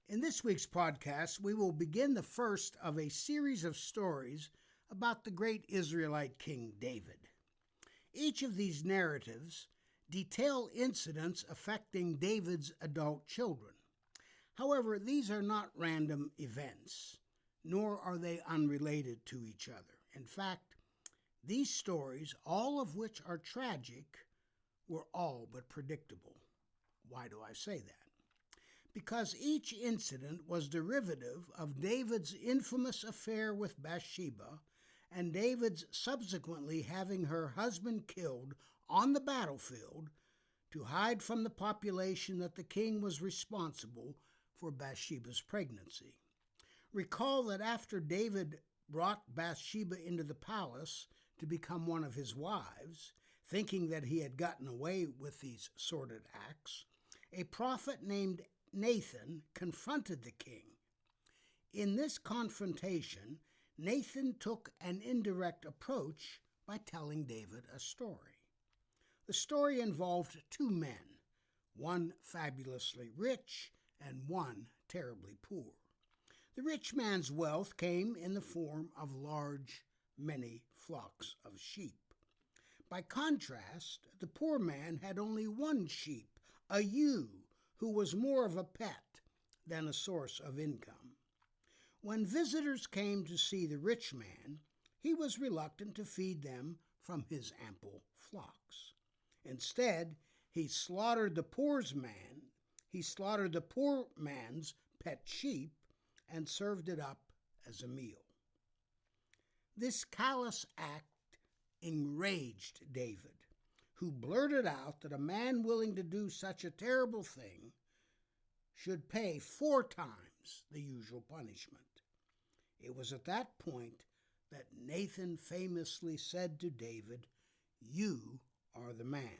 In this week's podcast, we will begin the first of a series of stories about the great Israelite King David. Each of these narratives detail incidents affecting David's adult children. However, these are not random events, nor are they unrelated to each other. In fact, these stories, all of which are tragic, were all but predictable. Why do I say that? Because each incident was derivative of David's infamous affair with Bath-Sheba and David's subsequently having her husband killed on the battlefield to hide from the population that the king was responsible for Bathsheba's pregnancy. Recall that after David brought Bathsheba into the palace to become one of his wives, thinking that he had gotten away with these sordid acts, a prophet named Nathan confronted the king. In this confrontation, Nathan took an indirect approach by telling David a story. The story involved two men, one fabulously rich and one terribly poor. The rich man's wealth came in the form of many flocks of sheep. By contrast, the poor man had only one sheep, a ewe, who was more of a pet than a source of income. When visitors came to see the rich man, he was reluctant to feed them from his ample flocks. Instead, he slaughtered the poor man's pet sheep and served it up as a meal. This callous act enraged David, who blurted out that a man willing to do such a terrible thing should pay 4 times the usual punishment. It was at that point that Nathan famously said to David, "You are the man."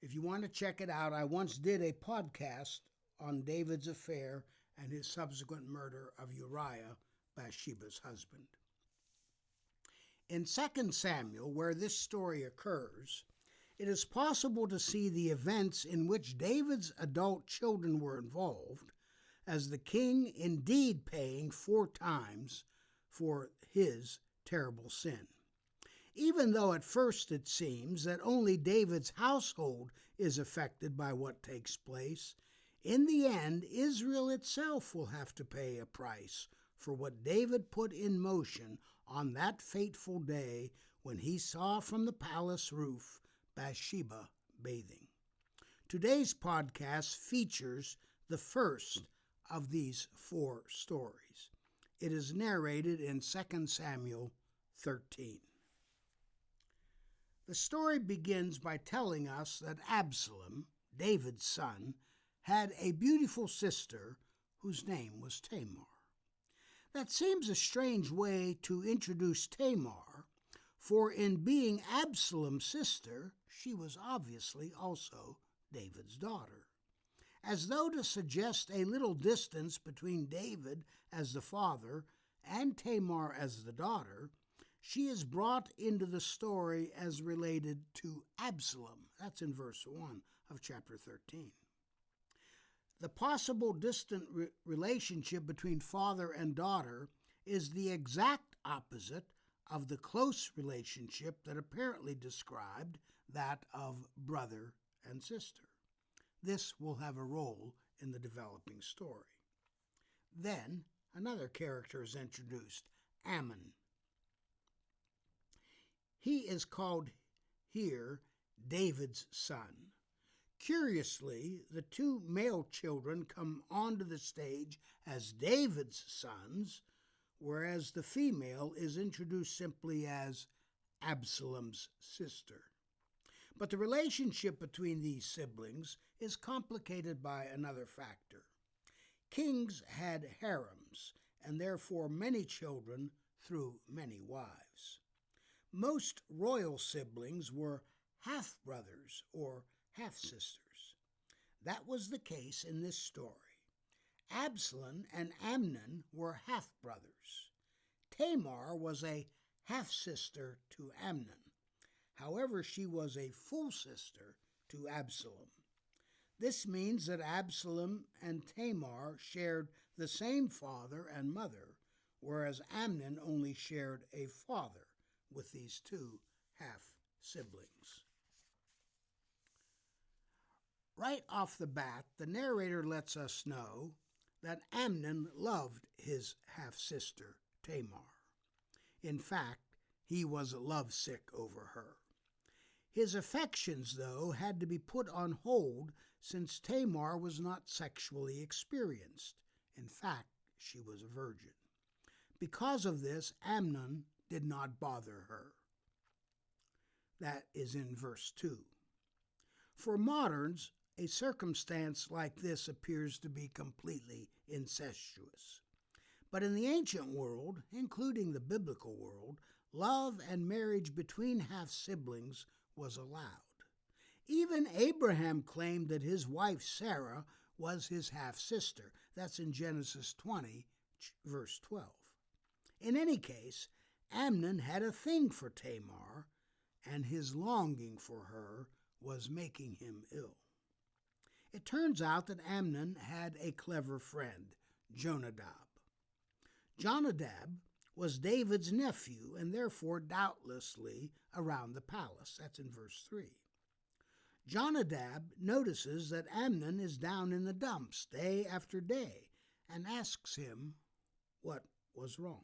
If you want to check it out, I once did a podcast on David's affair and his subsequent murder of Uriah, Bathsheba's husband. In 2 Samuel, where this story occurs, it is possible to see the events in which David's adult children were involved, as the king indeed paying 4 times for his terrible sin. Even though at first it seems that only David's household is affected by what takes place, in the end, Israel itself will have to pay a price for what David put in motion on that fateful day when he saw from the palace roof Bathsheba bathing. Today's podcast features the first of these 4 stories. It is narrated in 2 Samuel 13. The story begins by telling us that Absalom, David's son, had a beautiful sister whose name was Tamar. That seems a strange way to introduce Tamar, for in being Absalom's sister, she was obviously also David's daughter. As though to suggest a little distance between David as the father and Tamar as the daughter, she is brought into the story as related to Absalom. That's in verse 1 of chapter 13. The possible distant relationship between father and daughter is the exact opposite of the close relationship that apparently described that of brother and sister. This will have a role in the developing story. Then another character is introduced, Ammon. He is called here David's son. Curiously, the 2 male children come onto the stage as David's sons, whereas the female is introduced simply as Absalom's sister. But the relationship between these siblings is complicated by another factor. Kings had harems, and therefore many children through many wives. Most royal siblings were half-brothers or half-sisters. That was the case in this story. Absalom and Amnon were half-brothers. Tamar was a half-sister to Amnon. However, she was a full sister to Absalom. This means that Absalom and Tamar shared the same father and mother, whereas Amnon only shared a father with these two half-siblings. Right off the bat, the narrator lets us know that Amnon loved his half-sister, Tamar. In fact, he was lovesick over her. His affections, though, had to be put on hold since Tamar was not sexually experienced. In fact, she was a virgin. Because of this, Amnon did not bother her. That is in verse 2. For moderns, a circumstance like this appears to be completely incestuous. But in the ancient world, including the biblical world, love and marriage between half-siblings was allowed. Even Abraham claimed that his wife Sarah was his half-sister. That's in Genesis 20, verse 12. In any case, Amnon had a thing for Tamar, and his longing for her was making him ill. It turns out that Amnon had a clever friend, Jonadab. Jonadab was David's nephew and therefore doubtlessly around the palace. That's in verse 3. Jonadab notices that Amnon is down in the dumps day after day and asks him what was wrong.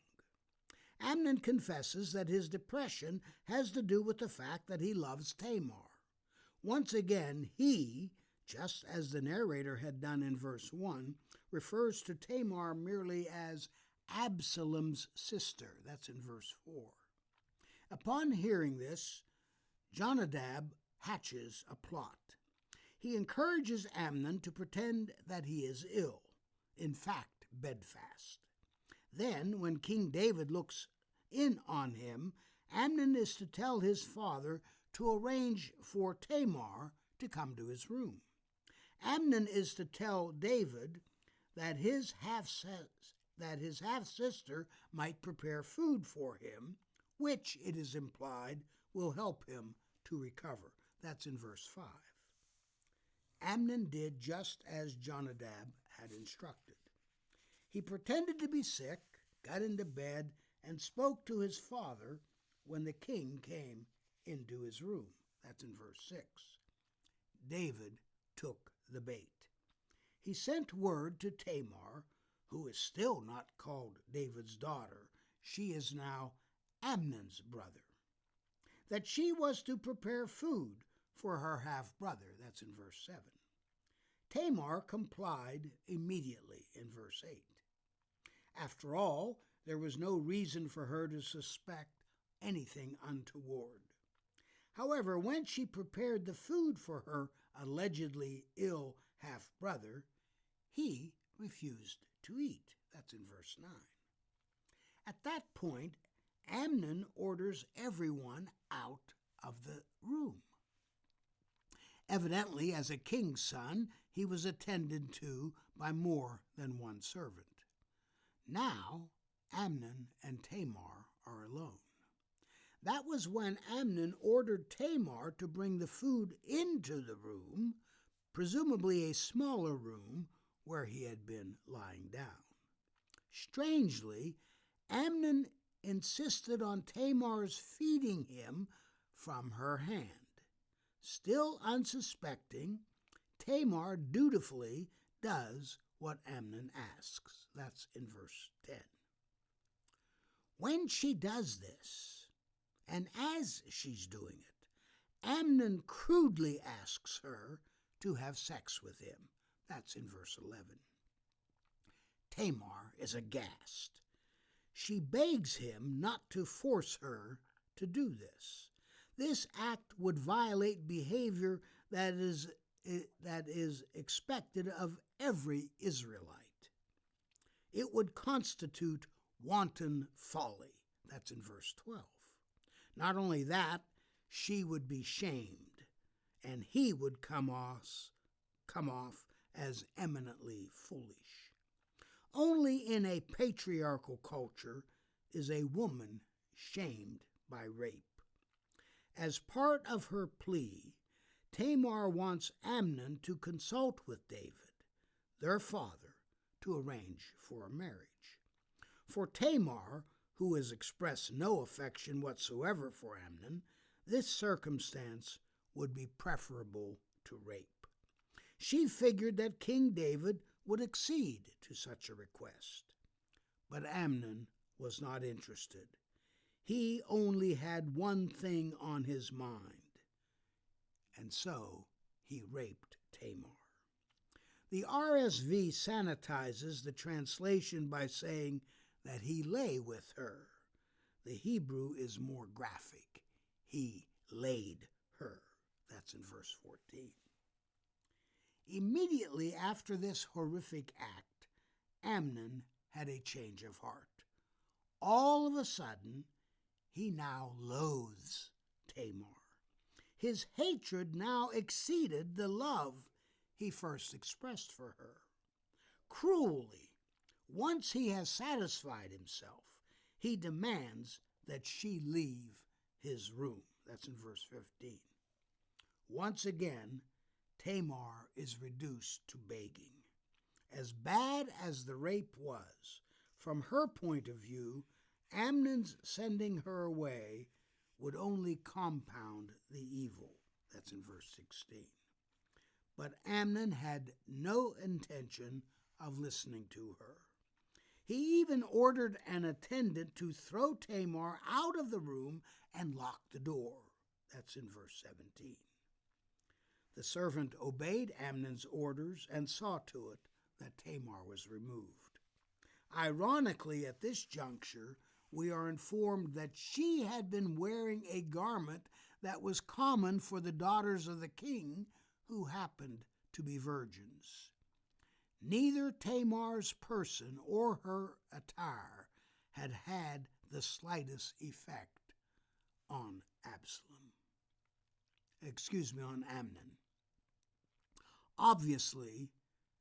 Amnon confesses that his depression has to do with the fact that he loves Tamar. Once again, he, just as the narrator had done in verse 1, refers to Tamar merely as Absalom's sister. That's in verse 4. Upon hearing this, Jonadab hatches a plot. He encourages Amnon to pretend that he is ill, in fact, bedfast. Then, when King David looks in on him, Amnon is to tell his father to arrange for Tamar to come to his room. Amnon is to tell David that his half-sister might prepare food for him, which, it is implied, will help him to recover. That's in verse 5. Amnon did just as Jonadab had instructed. He pretended to be sick, got into bed, and spoke to his father when the king came into his room. That's in verse 6. David took the bait. He sent word to Tamar, who is still not called David's daughter, she is now Amnon's brother, that she was to prepare food for her half-brother. That's in verse 7. Tamar complied immediately in verse 8. After all, there was no reason for her to suspect anything untoward. However, when she prepared the food for her allegedly ill half-brother, he refused to eat. That's in verse 9. At that point, Amnon orders everyone out of the room. Evidently, as a king's son, he was attended to by more than one servant. Now, Amnon and Tamar are alone. That was when Amnon ordered Tamar to bring the food into the room, presumably a smaller room where he had been lying down. Strangely, Amnon insisted on Tamar's feeding him from her hand. Still unsuspecting, Tamar dutifully does what Amnon asks. That's in verse 10. When she does this, and as she's doing it, Amnon crudely asks her to have sex with him. That's in verse 11. Tamar is aghast. She begs him not to force her to do this. This act would violate behavior that is expected of every Israelite. It would constitute wanton folly. That's in verse 12. Not only that, she would be shamed, and he would come off as eminently foolish. Only in a patriarchal culture is a woman shamed by rape. As part of her plea, Tamar wants Amnon to consult with David, their father, to arrange for a marriage. For Tamar, who has expressed no affection whatsoever for Amnon, this circumstance would be preferable to rape. She figured that King David would accede to such a request. But Amnon was not interested. He only had one thing on his mind, and so he raped Tamar. The RSV sanitizes the translation by saying that he lay with her. The Hebrew is more graphic. He laid her. That's in verse 14. Immediately after this horrific act, Amnon had a change of heart. All of a sudden, he now loathes Tamar. His hatred now exceeded the love he first expressed for her. Cruelly, once he has satisfied himself, he demands that she leave his room. That's in verse 15. Once again, Tamar is reduced to begging. As bad as the rape was, from her point of view, Amnon's sending her away would only compound the evil. That's in verse 16. But Amnon had no intention of listening to her. He even ordered an attendant to throw Tamar out of the room and lock the door. That's in verse 17. The servant obeyed Amnon's orders and saw to it that Tamar was removed. Ironically, at this juncture, we are informed that she had been wearing a garment that was common for the daughters of the king who happened to be virgins. Neither Tamar's person or her attire had had the slightest effect on on Amnon. Obviously,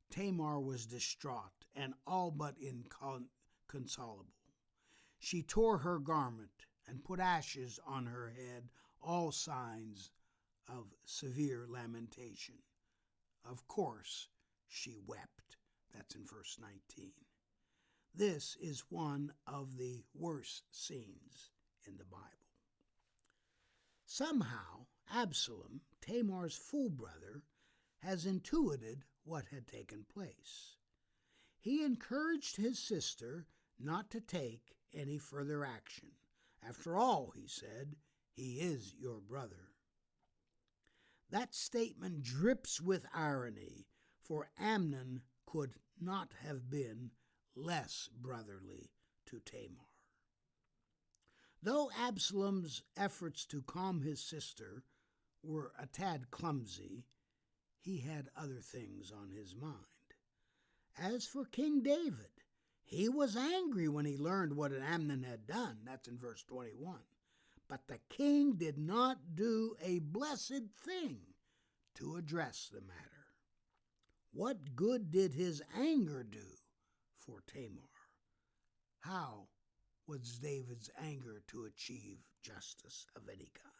Tamar was distraught and all but inconsolable. She tore her garment and put ashes on her head, all signs of severe lamentation. Of course, she wept. That's in verse 19. This is one of the worst scenes in the Bible. Somehow, Absalom, Tamar's full brother, has intuited what had taken place. He encouraged his sister not to take any further action. After all, he said, he is your brother. That statement drips with irony, for Amnon could not have been less brotherly to Tamar. Though Absalom's efforts to calm his sister were a tad clumsy, he had other things on his mind. As for King David, he was angry when he learned what Amnon had done. That's in verse 21. But the king did not do a blessed thing to address the matter. What good did his anger do for Tamar? How was David's anger to achieve justice of any kind?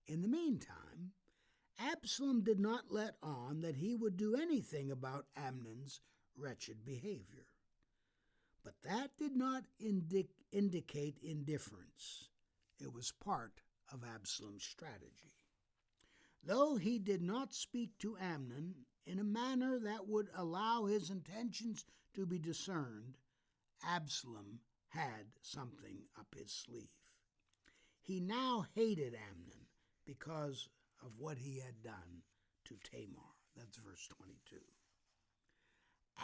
In the meantime, Absalom did not let on that he would do anything about Amnon's wretched behavior. But that did not indicate indifference. It was part of Absalom's strategy. Though he did not speak to Amnon in a manner that would allow his intentions to be discerned, Absalom had something up his sleeve. He now hated Amnon because of what he had done to Tamar. That's verse 22.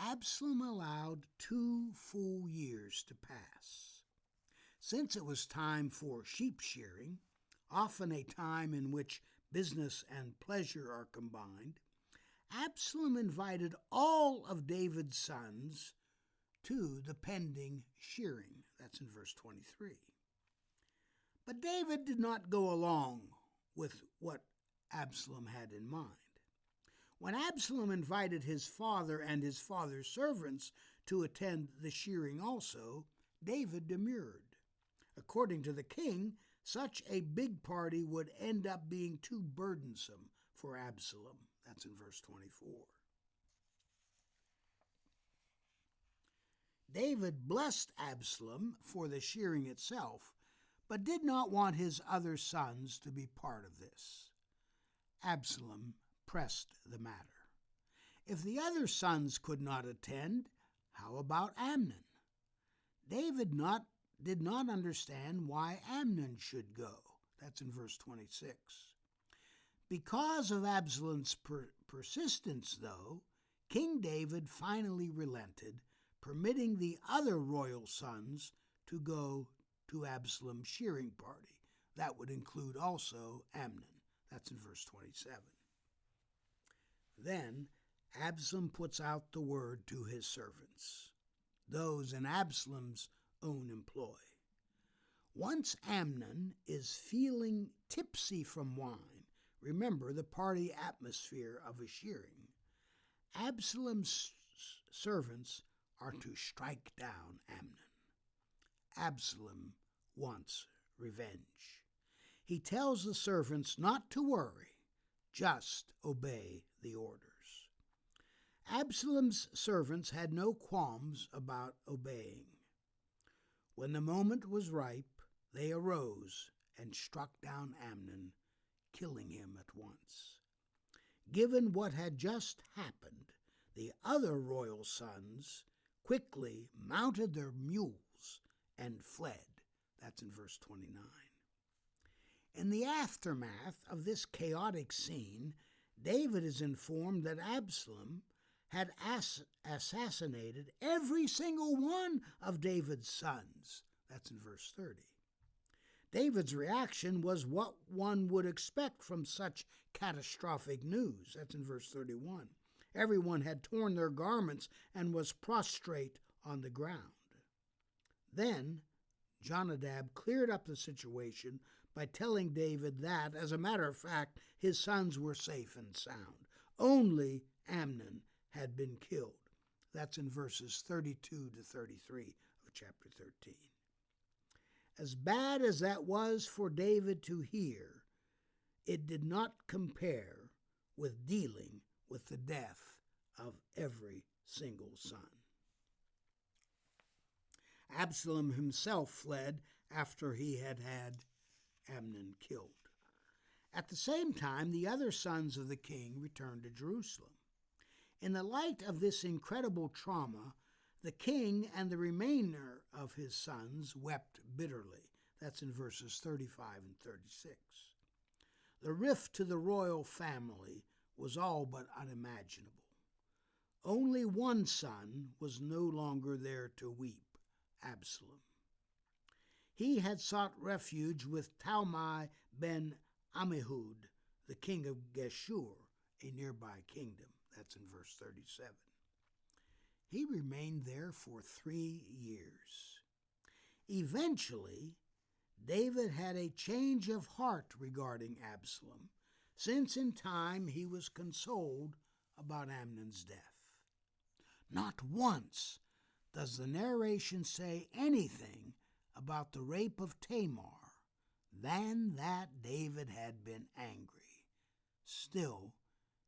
Absalom allowed 2 full years to pass. Since it was time for sheep shearing, often a time in which business and pleasure are combined, Absalom invited all of David's sons to the pending shearing. That's in verse 23. But David did not go along with what Absalom had in mind. When Absalom invited his father and his father's servants to attend the shearing also, David demurred. According to the king, such a big party would end up being too burdensome for Absalom. That's in verse 24. David blessed Absalom for the shearing itself, but did not want his other sons to be part of this. Absalom pressed the matter. If the other sons could not attend, how about Amnon? David did not understand why Amnon should go. That's in verse 26. Because of Absalom's persistence, though, King David finally relented, permitting the other royal sons to go to Absalom's shearing party. That would include also Amnon. That's in verse 27. Then Absalom puts out the word to his servants, those in Absalom's own employ. Once Amnon is feeling tipsy from wine, remember the party atmosphere of a shearing, Absalom's servants are to strike down Amnon. Absalom wants revenge. He tells the servants not to worry, just obey the orders. Absalom's servants had no qualms about obeying. When the moment was ripe, they arose and struck down Amnon, killing him at once. Given what had just happened, the other royal sons quickly mounted their mules and fled. That's in verse 29. In the aftermath of this chaotic scene, David is informed that Absalom had assassinated every single one of David's sons. That's in verse 30. David's reaction was what one would expect from such catastrophic news. That's in verse 31. Everyone had torn their garments and was prostrate on the ground. Then Jonadab cleared up the situation by telling David that, as a matter of fact, his sons were safe and sound. Only Amnon had been killed. That's in verses 32 to 33 of chapter 13. As bad as that was for David to hear, it did not compare with dealing with the death of every single son. Absalom himself fled after he had had Amnon killed. At the same time, the other sons of the king returned to Jerusalem. In the light of this incredible trauma, the king and the remainder of his sons wept bitterly. That's in verses 35 and 36. The rift to the royal family was all but unimaginable. Only one son was no longer there to weep, Absalom. He had sought refuge with Talmai ben Ammihud, the king of Geshur, a nearby kingdom. That's in verse 37. He remained there for 3 years. Eventually, David had a change of heart regarding Absalom, since in time he was consoled about Amnon's death. Not once does the narration say anything about the rape of Tamar, than that David had been angry. Still,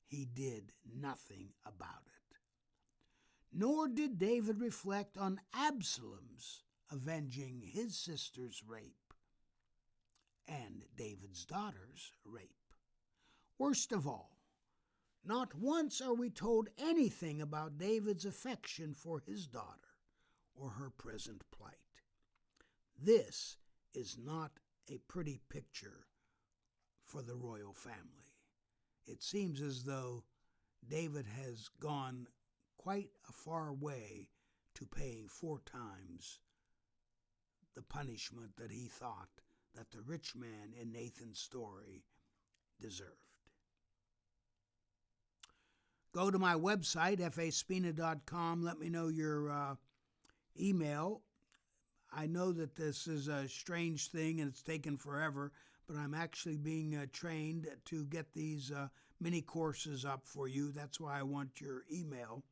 he did nothing about it. Nor did David reflect on Absalom's avenging his sister's rape and David's daughter's rape. Worst of all, not once are we told anything about David's affection for his daughter or her present plight. This is not a pretty picture for the royal family. It seems as though David has gone quite a far way to paying 4 times the punishment that he thought that the rich man in Nathan's story deserved. Go to my website, faspina.com. Let me know your email. I know that this is a strange thing and it's taken forever, but I'm actually being trained to get these mini courses up for you. That's why I want your email.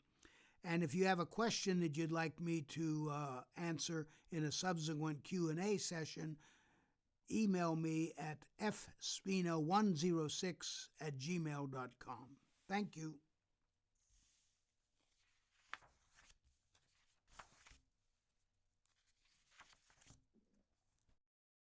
And if you have a question that you'd like me to answer in a subsequent Q&A session, email me at fspino106@gmail.com. Thank you.